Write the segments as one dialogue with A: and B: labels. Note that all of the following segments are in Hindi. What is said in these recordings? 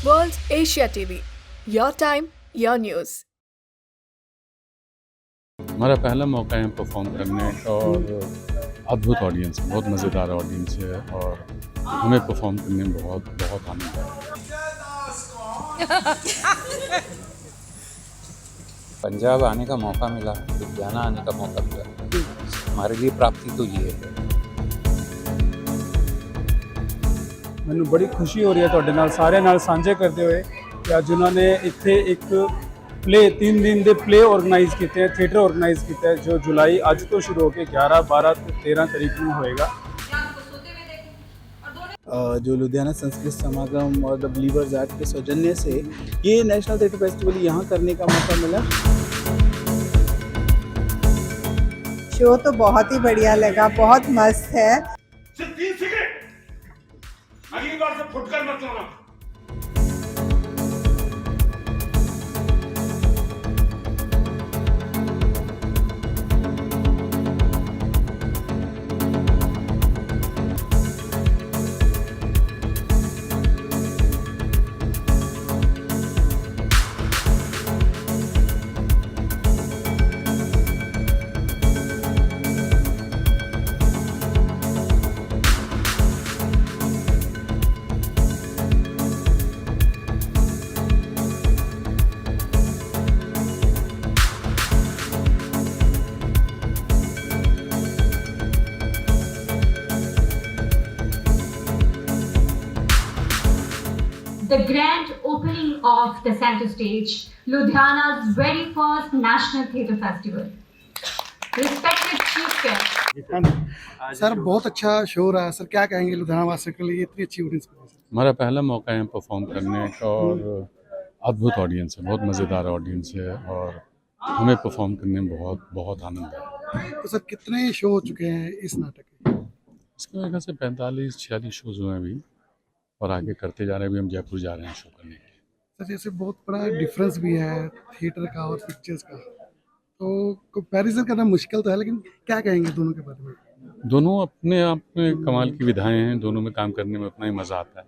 A: World Asia TV. Your time, your news.
B: हमारा पहला मौका है परफॉर्म करने और अद्भुत ऑडियंस है, बहुत मज़ेदार ऑडियंस है और हमें परफॉर्म करने में बहुत बहुत आनंद है।
C: पंजाब आने का मौका मिला, लुधियाना आने का मौका मिला, हमारे लिए प्राप्ति तो ये है।
D: ਮੈਨੂੰ ਬੜੀ ਖੁਸ਼ੀ ਹੋ ਰਹੀ ਹੈ ਤੁਹਾਡੇ ਨਾਲ ਸਾਰਿਆਂ ਨਾਲ ਸਾਂਝੇ ਕਰਦੇ ਹੋਏ ਕਿ ਅੱਜ ਉਹਨਾਂ ਨੇ ਇੱਥੇ ਇੱਕ ਪਲੇ 3 ਦਿਨ ਦੇ ਪਲੇ ਆਰਗੇਨਾਈਜ਼ ਕੀਤੇ ਹੈ, ਥੀਏਟਰ ਆਰਗੇਨਾਈਜ਼ ਕੀਤਾ ਹੈ ਜੋ ਜੁਲਾਈ ਅੱਜ ਤੋਂ ਸ਼ੁਰੂ ਹੋ ਕੇ 11, 12 ਤੇ 13 तारीख ਨੂੰ होएगा।
E: जो लुधियाना संस्कृत समागम और द बिलीवर्स आर्ट के सौजन्य से ये नेशनल थिएटर फेस्टिवल यहाँ करने का मौका मिला।
F: शो तो बहुत ही बढ़िया लगा, बहुत मस्त है।
G: सिर्फ 3 सिगरेट अगली बार से फुटकर मत लाना।
H: The grand opening of the Center Stage, Ludhiana's very first National Theatre Festival. Respected Chief Guest.
I: Sir बहुत अच्छा शो रहा है सर, क्या कहेंगे लुधियाना वासियों के लिए इतनी अच्छी ऑडियंस को?
B: हमारा पहला मौका है परफॉर्म करने और अद्भुत ऑडियंस है, बहुत मज़ेदार ऑडियंस है और हमें परफॉर्म करने में बहुत बहुत आनंद है।
I: तो सर कितने शो हो चुके हैं इस नाटक के?
B: इसके वजह से 45-46 शोज हुए हैं अभी और आगे करते जा रहे हैं। अभी हम जयपुर जा रहे हैं शो करने के लिए।
I: सर जैसे बहुत बड़ा डिफरेंस भी है थिएटर का और पिक्चर्स का, तो कंपैरिजन करना मुश्किल तो है, लेकिन क्या कहेंगे दोनों के बारे में?
B: दोनों अपने आप में कमाल की विधाएं हैं, दोनों में काम करने में अपना ही मज़ा आता है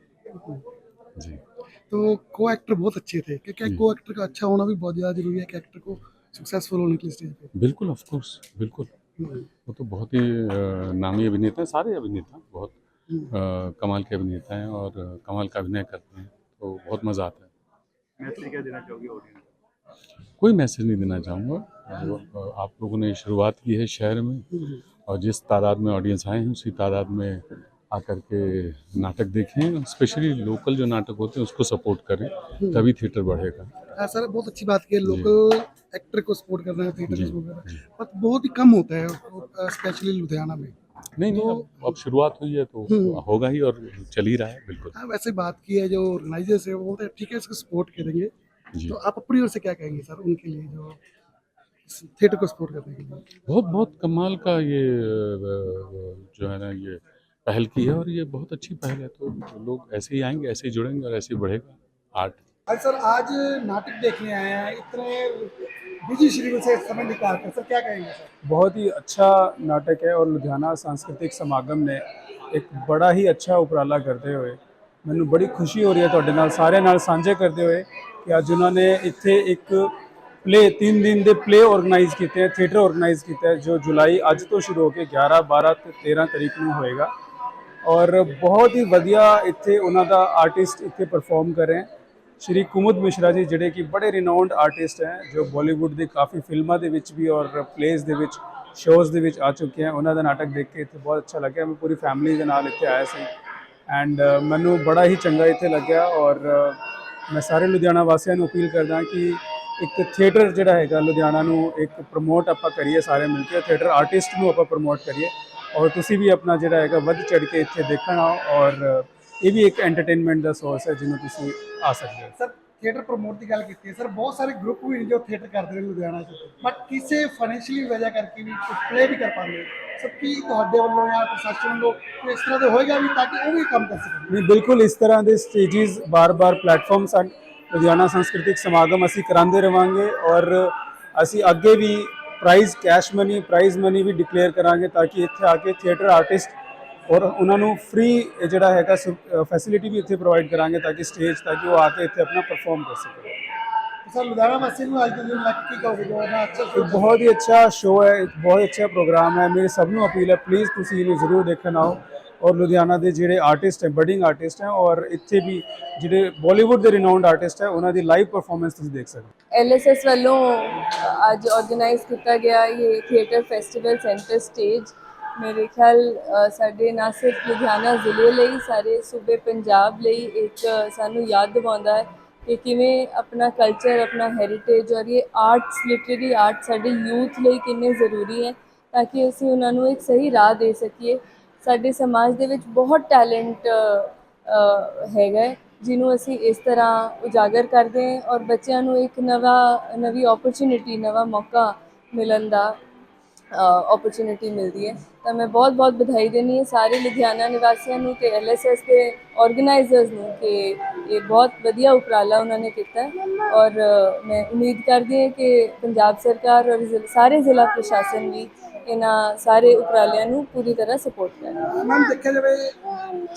B: जी।
I: तो को एक्टर बहुत अच्छे थे, क्योंकि को एक्टर का अच्छा होना भी बहुत ज़्यादा जरूरी है कि एक्टर को सक्सेसफुल होने के लिए स्टेज पे।
B: बिल्कुल, ऑफ कोर्स, बिल्कुल। वो तो बहुत ही नामी अभिनेता हैं, सारे अभिनेता बहुत कमाल के अभिनेता हैं और कमाल का अभिनय करते हैं, तो बहुत मज़ा आता है।
D: मैसेज क्या देना चाहोगे ऑडियंस?
B: कोई मैसेज नहीं देना चाहूँगा। आप लोगों ने शुरुआत की है शहर में और जिस तादाद में ऑडियंस आए हैं उसी तादाद में आकर के नाटक देखें, स्पेशली लोकल जो नाटक होते हैं उसको सपोर्ट करें, तभी थिएटर बढ़ेगा।
I: हाँ सर बहुत अच्छी बात की है, लोकल एक्टर को सपोर्ट करना है, थिएटर को सपोर्ट करना है, पर बहुत ही कम होता है स्पेशली लुधियाना में।
B: नहीं नहीं, अब शुरुआत हुई है तो होगा ही और चल ही रहा है। बिल्कुल।
I: हाँ वैसे बात की है जो ऑर्गेनाइजर्स है वो बोलते हैं ठीक है इसको सपोर्ट करेंगे, तो आप अपनी ओर से क्या कहेंगे सर उनके लिए जो थिएटर को सपोर्ट करने के लिए?
B: बहुत बहुत कमाल का ये जो है ना ये पहल की है और ये बहुत अच्छी पहल है, तो लोग ऐसे ही आएंगे, ऐसे ही जुड़ेंगे और ऐसे ही बढ़ेगा आर्ट।
I: सर आज नाटक देखने आए हैं इतने बिजी शेड्यूल से समय निकाल कर, सर क्या कहेंगे सर?
D: बहुत ही अच्छा नाटक है और लुधियाना सांस्कृतिक समागम ने एक बड़ा ही अच्छा ਉਪਰਾਲਾ ਕਰਦੇ ਹੋਏ ਮੈਨੂੰ ਬੜੀ ਖੁਸ਼ੀ ਹੋ ਰਹੀ ਹੈ ਤੁਹਾਡੇ ਨਾਲ ਸਾਰਿਆਂ ਨਾਲ ਸਾਂਝੇ ਕਰਦੇ ਹੋਏ ਕਿ ਅੱਜ ਉਹਨਾਂ ਨੇ ਇੱਥੇ ਇੱਕ ਪਲੇ 3 ਦਿਨ ਦੇ ਪਲੇ ਆਰਗੇਨਾਈਜ਼ ਕੀਤੇ ਹੈ, ਥੀਏਟਰ ਆਰਗੇਨਾਈਜ਼ ਕੀਤਾ ਹੈ ਜੋ ਜੁਲਾਈ ਅੱਜ ਤੋਂ ਸ਼ੁਰੂ ਹੋ ਕੇ 11, 12 ਤੇ 13 ਤਾਰੀਖ ਨੂੰ ਹੋਏਗਾ ਔਰ ਬਹੁਤ ਹੀ ਵਧੀਆ ਇੱਥੇ ਉਹਨਾਂ ਦਾ ਆਰਟਿਸਟ ਇੱਥੇ ਪਰਫਾਰਮ ਕਰ ਰਹੇ ਹਨ। ਸ਼੍ਰੀ ਕੁਮੁਦ ਮਿਸ਼ਰਾ ਜੀ ਜਿਹੜੇ ਕਿ ਬੜੇ ਰਿਨਾਊਂਡ ਆਰਟਿਸਟ ਹੈ ਜੋ ਬਾਲੀਵੁੱਡ ਦੀ ਕਾਫੀ ਫਿਲਮਾਂ ਦੇ ਵਿੱਚ ਵੀ ਔਰ ਪਲੇਜ਼ ਦੇ ਵਿੱਚ ਸ਼ੋਜ਼ ਦੇ ਵਿੱਚ ਆ ਚੁੱਕੇ ਹਨ। ਉਹਨਾਂ ਦਾ ਨਾਟਕ ਦੇਖ ਕੇ ਇੱਥੇ ਬਹੁਤ ਅੱਛਾ ਲੱਗਿਆ। ਮੈਂ ਪੂਰੀ ਫੈਮਿਲੀ ਦੇ ਨਾਲ ਇੱਥੇ ਆਇਆ ਸੀ ਐਂਡ ਮੈਨੂੰ ਬੜਾ ਹੀ ਚੰਗਾ ਇੱਥੇ ਲੱਗਿਆ ਔਰ ਮੈਂ ਸਾਰੇ ਲੁਧਿਆਣਾ ਵਾਸੀਆਂ ਨੂੰ ਅਪੀਲ ਕਰਦਾ ਕਿ ਇੱਕ ਥੀਏਟਰ ਜਿਹੜਾ ਹੈਗਾ ਲੁਧਿਆਣਾ ਨੂੰ ਇੱਕ ਪ੍ਰਮੋਟ ਆਪਾਂ ਕਰੀਏ, ਸਾਰੇ ਮਿਲ ਕੇ ਥੀਏਟਰ ਆਰਟਿਸਟ ਨੂੰ ਆਪਾਂ ਪ੍ਰਮੋਟ ਕਰੀਏ ਔਰ ਤੁਸੀਂ ਵੀ ਆਪਣਾ ਜਿਹੜਾ ਹੈਗਾ ਵੱਧ ਚੜ੍ਹ ਕੇ ਇੱਥੇ ਦੇਖਣ ਆਓ ਔਰ ਇਹ ਵੀ ਇੱਕ ਐਂਟਰਟੇਨਮੈਂਟ ਦਾ ਸੋਰਸ ਹੈ ਜਿਹਨੂੰ ਤੁਸੀਂ ਆ ਸਕਦੇ ਹੋ।
I: ਸਰ थिएटर प्रमोट की गल की है, सर बहुत सारे ग्रुप भी जो थिएटर करते हैं लुधियाना बट किसी फाइनेंशियली वजह करके भी कुछ प्ले भी कर पाते सबकी वालों या प्रशासन वालों तो इस तरह से होएगा भी ताकि वो भी काम कर सकें?
D: नहीं बिल्कुल, इस तरह के स्टेजेस बार बार प्लेटफॉर्म सन लुधियाना सांस्कृतिक समागम असी कराते रहांगे और असी अगे भी prize cash money prize money भी डिक्लेयर करांगे ताकि इत्थे आके थिएटर आर्टिस्ट ਔਰ ਉਹਨਾਂ ਨੂੰ ਫ੍ਰੀ ਜਿਹੜਾ ਹੈਗਾ ਫੈਸਿਲਿਟੀ ਵੀ ਇੱਥੇ ਪ੍ਰੋਵਾਈਡ ਕਰਾਂਗੇ ਤਾਂ ਕਿ ਸਟੇਜ ਤੱਕ ਉਹ ਆ ਕੇ ਇੱਥੇ ਆਪਣਾ ਪਰਫਾਰਮ ਕਰ ਸਕਣ।
I: ਸਰ ਲੁਧਿਆਣਾ ਵਾਸੀ ਨੂੰ ਅੱਜ ਦੇ ਦਿਨ ਲੱਗ ਕੀ ਕਹੋਗੇ ਜੋ ਨਾ ਅੱਛਾ
D: ਇੱਕ ਬਹੁਤ ਹੀ ਅੱਛਾ ਸ਼ੋਅ ਹੈ, ਇੱਕ ਬਹੁਤ ਅੱਛਾ ਪ੍ਰੋਗਰਾਮ ਹੈ। ਮੇਰੀ ਸਭ ਨੂੰ ਅਪੀਲ ਹੈ ਪਲੀਜ਼ ਤੁਸੀਂ ਇਹਨੂੰ ਜ਼ਰੂਰ ਦੇਖਣ ਆਓ ਔਰ ਲੁਧਿਆਣਾ ਦੇ ਜਿਹੜੇ ਆਰਟਿਸਟ ਹੈ, ਬਡਿੰਗ ਆਰਟਿਸਟ ਹੈ ਔਰ ਇੱਥੇ ਵੀ ਜਿਹੜੇ ਬਾਲੀਵੁੱਡ ਦੇ ਰਿਨਾਊਂਡ ਆਰਟਿਸਟ ਹੈ ਉਹਨਾਂ ਦੀ ਲਾਈਵ ਪਰਫਾਰਮੈਂਸ ਤੁਸੀਂ ਦੇਖ ਸਕਦੇ ਹੋ।
J: LSS ਵੱਲੋਂ ਅੱਜ ਆਰਗੇਨਾਈਜ਼ ਕੀਤਾ ਗਿਆ ਇਹ ਥੀਏਟਰ ਫੈਸਟੀਵਲ ਸੈਂਟਰ ਸਟੇਜ ਮੇਰੇ ਖਿਆਲ ਸਾਡੇ ਨਾ ਸਿਰਫ ਲੁਧਿਆਣਾ ਜ਼ਿਲ੍ਹੇ ਲਈ ਸਾਰੇ ਸੂਬੇ ਪੰਜਾਬ ਲਈ ਇੱਕ ਸਾਨੂੰ ਯਾਦ ਦਿਵਾਉਂਦਾ ਹੈ ਕਿ ਕਿਵੇਂ ਆਪਣਾ ਕਲਚਰ, ਆਪਣਾ ਹੈਰੀਟੇਜ ਔਰ ਇਹ ਆਰਟਸ, ਲਿਟਰੇਰੀ ਆਰਟ ਸਾਡੇ ਯੂਥ ਲਈ ਕਿੰਨੇ ਜ਼ਰੂਰੀ ਹੈ ਤਾਂ ਕਿ ਅਸੀਂ ਉਹਨਾਂ ਨੂੰ ਇੱਕ ਸਹੀ ਰਾਹ ਦੇ ਸਕੀਏ। ਸਾਡੇ ਸਮਾਜ ਦੇ ਵਿੱਚ ਬਹੁਤ ਟੈਲੈਂਟ ਹੈਗਾ ਹੈ ਜਿਹਨੂੰ ਅਸੀਂ ਇਸ ਤਰ੍ਹਾਂ ਉਜਾਗਰ ਕਰਦੇ ਹਾਂ ਔਰ ਬੱਚਿਆਂ ਨੂੰ ਇੱਕ ਨਵੀਂ ਓਪਰਚੁਨਿਟੀ, ਨਵਾਂ ਮੌਕਾ ਮਿਲਣ ਦਾ ਓਪਰਚੁਨਿਟੀ ਮਿਲਦੀ ਹੈ। ਤਾਂ ਮੈਂ ਬਹੁਤ ਵਧਾਈ ਦਿੰਦੀ ਹਾਂ ਸਾਰੇ ਲੁਧਿਆਣਾ ਨਿਵਾਸੀਆਂ ਨੂੰ ਤੇ LSS ਦੇ ਆਰਗੇਨਾਈਜ਼ਰਸ ਨੂੰ ਕਿ ਇਹ ਬਹੁਤ ਵਧੀਆ ਉਪਰਾਲਾ ਉਹਨਾਂ ਨੇ ਕੀਤਾ ਹੈ ਔਰ ਮੈਂ ਉਮੀਦ ਕਰਦੀ ਹਾਂ ਕਿ ਪੰਜਾਬ ਸਰਕਾਰ ਔਰ ਸਾਰੇ ਜ਼ਿਲ੍ਹਾ ਪ੍ਰਸ਼ਾਸਨ ਵੀ ਇਹਨਾਂ ਸਾਰੇ ਉਪਰਾਲਿਆਂ ਨੂੰ ਪੂਰੀ ਤਰ੍ਹਾਂ ਸਪੋਰਟ ਕਰੇ।
I: ਮੈਮ ਦੇਖਿਆ ਜਾਵੇ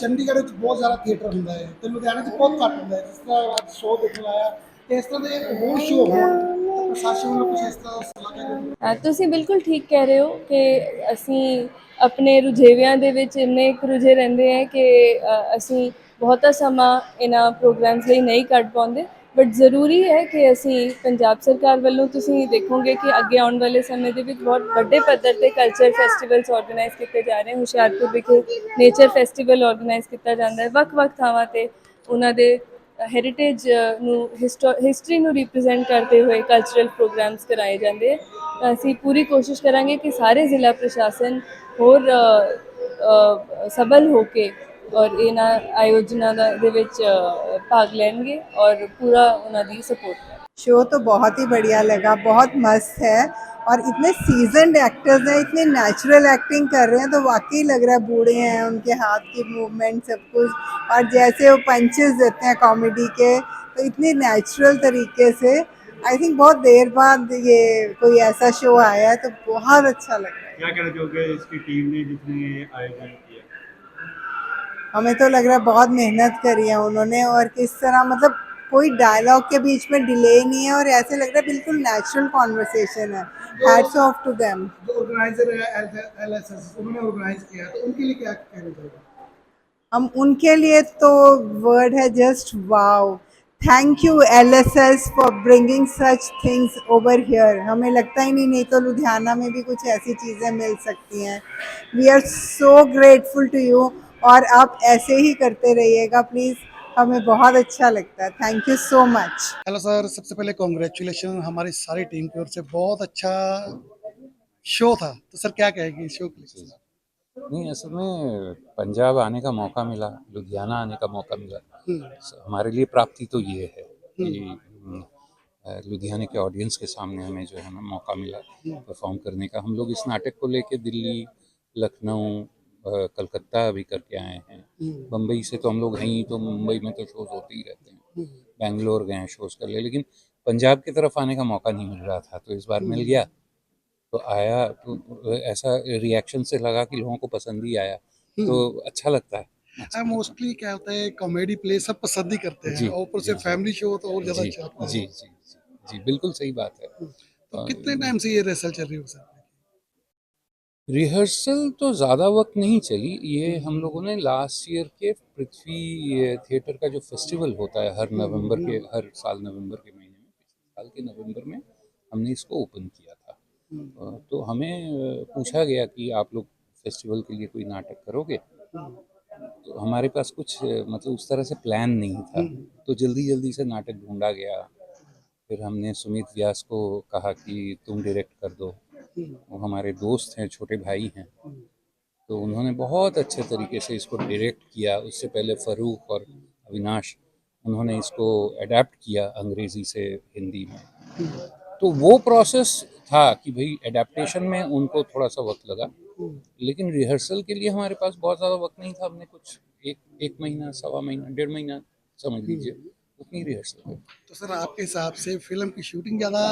I: ਚੰਡੀਗੜ੍ਹ ਵਿੱਚ ਬਹੁਤ ਜ਼ਿਆਦਾ ਥੀਏਟਰ ਹੁੰਦਾ ਹੈ ਤੇ ਲੁਧਿਆਣੇ 'ਚ ਬਹੁਤ ਘੱਟ ਹੁੰਦਾ ਹੈ। ਜਿਸ ਤਰ੍ਹਾਂ ਅੱਜ ਸ਼ੋਅ ਦੇਖਣ ਆਇਆ ਤੇ ਇਸ ਤਰ੍ਹਾਂ ਦੇ ਹੋਰ ਸ਼ੋਅ ਹੋਣ ਤਾਂ ਪ੍ਰਸ਼ਾਸਨ ਵੱਲੋਂ ਕੁਝ ਇਸ ਤਰ੍ਹਾਂ ਦਾ ਸਲਾਹ
J: ਤੁਸੀਂ ਬਿਲਕੁਲ ਠੀਕ ਕਹਿ ਰਹੇ ਹੋ ਕਿ ਅਸੀਂ ਆਪਣੇ ਰੁਝੇਵਿਆਂ ਦੇ ਵਿੱਚ ਇੰਨੇ ਕੁ ਰੁਝੇ ਰਹਿੰਦੇ ਹਾਂ ਕਿ ਅਸੀਂ ਬਹੁਤਾ ਸਮਾਂ ਇਹਨਾਂ ਪ੍ਰੋਗਰਾਮਸ ਲਈ ਨਹੀਂ ਕੱਢ ਪਾਉਂਦੇ ਬਟ ਜ਼ਰੂਰੀ ਹੈ ਕਿ ਅਸੀਂ ਪੰਜਾਬ ਸਰਕਾਰ ਵੱਲੋਂ ਤੁਸੀਂ ਦੇਖੋਗੇ ਕਿ ਅੱਗੇ ਆਉਣ ਵਾਲੇ ਸਮੇਂ ਦੇ ਵਿੱਚ ਬਹੁਤ ਵੱਡੇ ਪੱਧਰ 'ਤੇ ਕਲਚਰ ਫੈਸਟੀਵਲਸ ਆਰਗੇਨਾਈਜ਼ ਕੀਤੇ ਜਾ ਰਹੇ। ਹੁਸ਼ਿਆਰਪੁਰ ਵਿਖੇ ਨੇਚਰ ਫੈਸਟੀਵਲ ਆਰਗੇਨਾਈਜ਼ ਕੀਤਾ ਜਾਂਦਾ ਹੈ। ਵੱਖ-ਵੱਖ ਥਾਵਾਂ 'ਤੇ ਉਹਨਾਂ ਦੇ ਹੈਰੀਟੇਜ ਨੂੰ ਹਿਸਟਰੀ ਨੂੰ ਰਿਪਰੈਜ਼ੈਂਟ ਕਰਦੇ ਹੋਏ ਕਲਚਰਲ ਪ੍ਰੋਗਰਾਮਸ ਕਰਾਏ ਜਾਂਦੇ। ਤਾਂ ਅਸੀਂ ਪੂਰੀ ਕੋਸ਼ਿਸ਼ ਕਰਾਂਗੇ ਕਿ ਸਾਰੇ ਜ਼ਿਲ੍ਹਾ ਪ੍ਰਸ਼ਾਸਨ ਹੋਰ ਸਬਲ ਹੋ ਕੇ ਔਰ ਇਹਨਾਂ ਆਯੋਜਨਾਂ ਦੇ ਵਿੱਚ भाग लेंगे और पूरा उन्हें सपोर्ट करें।
F: शो तो बहुत ही बढ़िया लगा, बहुत मस्त है और इतने सीजन्ड एक्टर्स हैं, इतने नेचुरल एक्टिंग कर रहे हैं तो वाकई लग रहा है बूढ़े हैं, उनके हाथ की मूवमेंट सब कुछ और जैसे वो पंचेस देते हैं कॉमेडी के तो इतने नेचुरल तरीके से। आई थिंक बहुत देर बाद ये कोई ऐसा शो आया है तो बहुत अच्छा लग रहा है।
G: क्या कहना चाहोगे इसकी टीम ने जिसने आयोजन किया?
F: हमें तो लग रहा है बहुत मेहनत करी है उन्होंने और किस तरह मतलब कोई डायलॉग के बीच में डिले नहीं है और ऐसे लग रहा है बिल्कुल नेचुरल कॉन्वर्सेशन है। Hats off to them.
I: जो ऑर्गेनाइजर है LSS उन्होंने ऑर्गेनाइज किया तो उनके लिए क्या कहना चाहोगे?
F: हम उनके लिए तो वर्ड है just wow. Thank you LSS for bringing such things over here. हमें लगता ही नहीं तो लुधियाना में भी कुछ ऐसी चीज़ें मिल सकती हैं। We are so grateful to you और आप ऐसे ही करते रहिएगा प्लीज़, हमें बहुत अच्छा लगता है। Thank you so much.
I: Hello sir, सबसे पहले कॉन्ग्रेचुलेशन हमारी सारी टीम की ओर से। बहुत अच्छा शो था तो सर क्या कहेगी शो के लिए?
C: नहीं, असल में पंजाब आने का मौका मिला, लुधियाना आने का मौका मिला। हमारे लिए प्राप्ति तो ये है कि लुधियाना के ऑडियंस के सामने हमें जो है ना मौका मिला परफॉर्म करने का। हम लोग इस नाटक को लेके दिल्ली, लखनऊ, कलकत्ता भी करके आए हैं। बम्बई से तो हम लोग हैं ही, तो मुंबई में तो शोज़ होते ही रहते हैं। बेंगलोर गए शोज़ कर ले, लेकिन पंजाब की तरफ आने का मौका नहीं मिल रहा था, तो इस बार मिल गया तो आया। तो ऐसा रिएक्शन से लगा कि लोगों को पसंद ही आया, तो अच्छा लगता है।
I: मोस्टली क्या होता है कॉमेडी प्ले सब पसंद ही करते हैं
C: जी,
I: और ऊपर से
C: जी,
I: फैमिली शो तो और ज़्यादा
C: जी
I: अच्छा लगता है।
C: जी जी जी, बिल्कुल सही बात है।
I: तो कितने टाइम से ये रिहर्सल चल रही हो सर?
C: रिहर्सल तो ज़्यादा वक्त नहीं चली। ये हम लोगों ने लास्ट ईयर के पृथ्वी थिएटर का जो फेस्टिवल होता है हर साल नवंबर के महीने में, पिछले साल के नवंबर में हमने इसको ओपन किया था। तो हमें पूछा गया कि आप लोग फेस्टिवल के लिए कोई नाटक करोगे? तो हमारे पास कुछ मतलब उस तरह से प्लान नहीं था, तो जल्दी से नाटक ढूंढा गया। फिर हमने सुमित व्यास को कहा कि तुम डायरेक्ट कर दो। वो हमारे दोस्त हैं, छोटे भाई हैं, तो उन्होंने बहुत अच्छे तरीके से इसको डायरेक्ट किया। उससे पहले फरूक और अविनाश, उन्होंने इसको अडेप्ट किया अंग्रेज़ी से हिंदी में। तो वो प्रोसेस था कि भाई एडेप्टेशन में उनको थोड़ा सा वक्त लगा, लेकिन रिहर्सल के लिए हमारे पास बहुत ज़्यादा वक्त नहीं था। हमने कुछ एक महीना, सवा महीना, 1.5 महीना समझ लीजिए, उतनी रिहर्सल है।
I: तो सर आपके हिसाब से फिल्म की शूटिंग ज़्यादा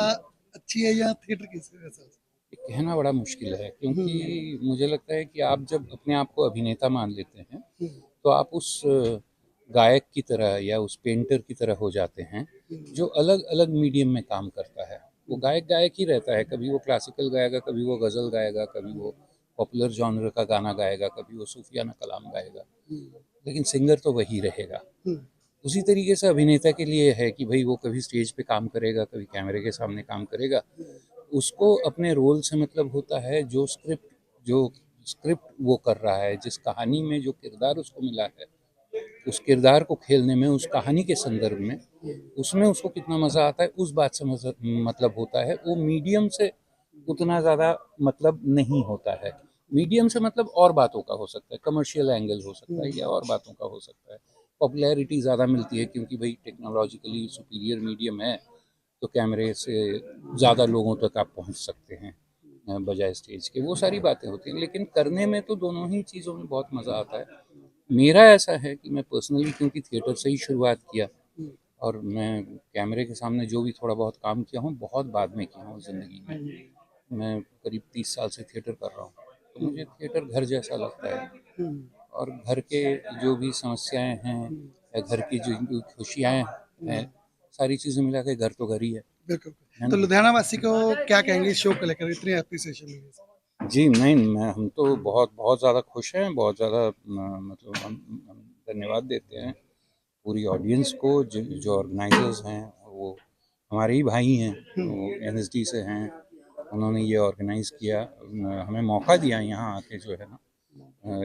I: अच्छी है या थिएटर की रिहर्सल?
C: ये कहना बड़ा मुश्किल है, क्योंकि मुझे लगता है कि आप जब अपने आप को अभिनेता मान लेते हैं तो आप उस गायक की तरह या उस पेंटर की तरह हो जाते हैं जो अलग अलग मीडियम में काम करता है। वो गायक गायक ही रहता है, कभी वो क्लासिकल गाएगा, कभी वो गज़ल गाएगा, कभी वो पॉपुलर जॉनर का गाना गाएगा, कभी वो सूफियाना कलाम गाएगा, लेकिन सिंगर तो वही रहेगा। उसी तरीके से अभिनेता के लिए है कि भाई वो कभी स्टेज पे काम करेगा, कभी कैमरे के सामने काम करेगा। उसको अपने रोल से मतलब होता है जो स्क्रिप्ट वो कर रहा है, जिस कहानी में जो किरदार उसको मिला है, उस किरदार को खेलने में, उस कहानी के संदर्भ में, उसमें उसको कितना मज़ा आता है, उस बात से मतलब होता है। वो मीडियम से उतना ज़्यादा मतलब नहीं होता है। मीडियम से मतलब और बातों का हो सकता है, कमर्शियल एंगल हो सकता है या और बातों का हो सकता है। पॉपुलैरिटी ज़्यादा मिलती है क्योंकि भाई टेक्नोलॉजिकली सुपीरियर मीडियम है, तो कैमरे से ज़्यादा लोगों तक आप पहुंच सकते हैं बजाय स्टेज के। वो सारी बातें होती हैं, लेकिन करने में तो दोनों ही चीज़ों में बहुत मज़ा आता है। मेरा ऐसा है कि मैं पर्सनली, क्योंकि थिएटर से ही शुरुआत किया और मैं कैमरे के सामने जो भी थोड़ा बहुत काम किया हूँ, बहुत बाद में किया हूँ ज़िंदगी में। मैं करीब 30 साल से थिएटर कर रहा हूँ, तो मुझे थिएटर घर जैसा लगता है। और घर के जो भी समस्याएं हैं या घर की जो खुशियाँ हैं, सारी चीज़ें मिला के घर तो घर ही है
I: बिल्कुल।
C: है
I: तो
C: ना?
I: लुधियाना वासी को क्या कहेंगे इस शो को लेकर, इतनी अप्रिसिएशन मिली?
C: जी, नहीं, मैं हम तो बहुत बहुत ज़्यादा खुश हैं, बहुत ज़्यादा मतलब हम धन्यवाद देते हैं पूरी ऑडियंस को, जो ऑर्गेनाइज़र्स हैं, वो हमारे ही भाई हैं, वो एनएसडी से हैं, उन्होंने ये ऑर्गेनाइज़ किया, हमें मौका दिया यहाँ आके जो है ना,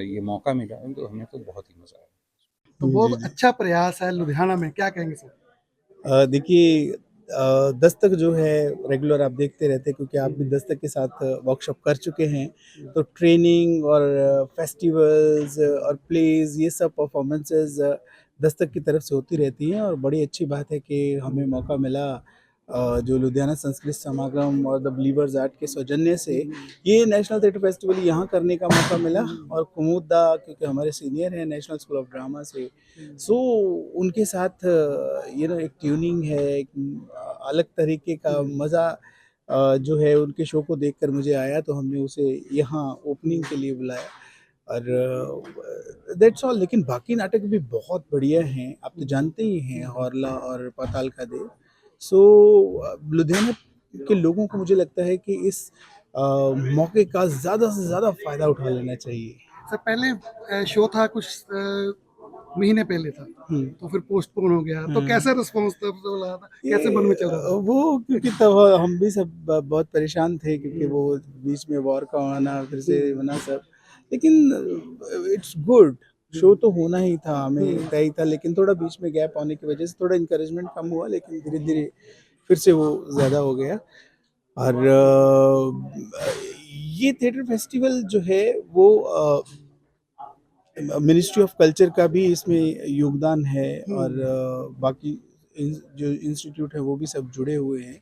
C: ये मौका मिला, तो हमें तो बहुत ही मज़ा आया।
I: तो बहुत अच्छा प्रयास है लुधियाना में, क्या कहेंगे सर?
E: देखिए, दस्तक जो है रेगुलर आप देखते रहते हैं क्योंकि आप भी दस्तक के साथ वर्कशॉप कर चुके हैं, तो ट्रेनिंग और फेस्टिवल्स और प्लेज ये सब परफॉर्मेंसेस दस्तक की तरफ से होती रहती हैं और बड़ी अच्छी बात है कि हमें मौका मिला जो लुधियाना संस्कृत समागम और द बिलीवर्स आर्ट के सौजन्य से ये नेशनल थिएटर फेस्टिवल यहाँ करने का मौका मिला। और कुमुद दा क्योंकि हमारे सीनियर हैं नेशनल स्कूल ऑफ ड्रामा से, सो उनके साथ एक ट्यूनिंग है, एक अलग तरीके का मज़ा जो है उनके शो को देखकर मुझे आया, तो हमने उसे यहाँ ओपनिंग के लिए बुलाया और दैट्स ऑल। लेकिन बाकी नाटक भी बहुत बढ़िया हैं, आप तो जानते ही हैं, हौरला और पाताल का देव। सो लुधियाना के लोगों को मुझे लगता है कि इस मौके का ज़्यादा से ज़्यादा फ़ायदा उठा लेना चाहिए।
I: सर पहले शो था कुछ महीने पहले था, तो फिर पोस्टपोन हो गया, तो कैसा रिस्पॉन्स तब से लगा था, कैसे मन में चल रहा था?
E: वो क्योंकि तब हम भी सब बहुत परेशान थे क्योंकि वो बीच में वॉर का आना फिर से होना सब, लेकिन इट्स गुड। शो तो होना ही था, हमें तय ही था, लेकिन थोड़ा बीच में गैप आने की वजह से थोड़ा इंकरेजमेंट कम हुआ, लेकिन धीरे धीरे फिर से वो ज़्यादा हो गया। और ये थिएटर फेस्टिवल जो है वो मिनिस्ट्री ऑफ कल्चर का भी इसमें योगदान है और बाकी जो इंस्टीट्यूट है वो भी सब जुड़े हुए हैं।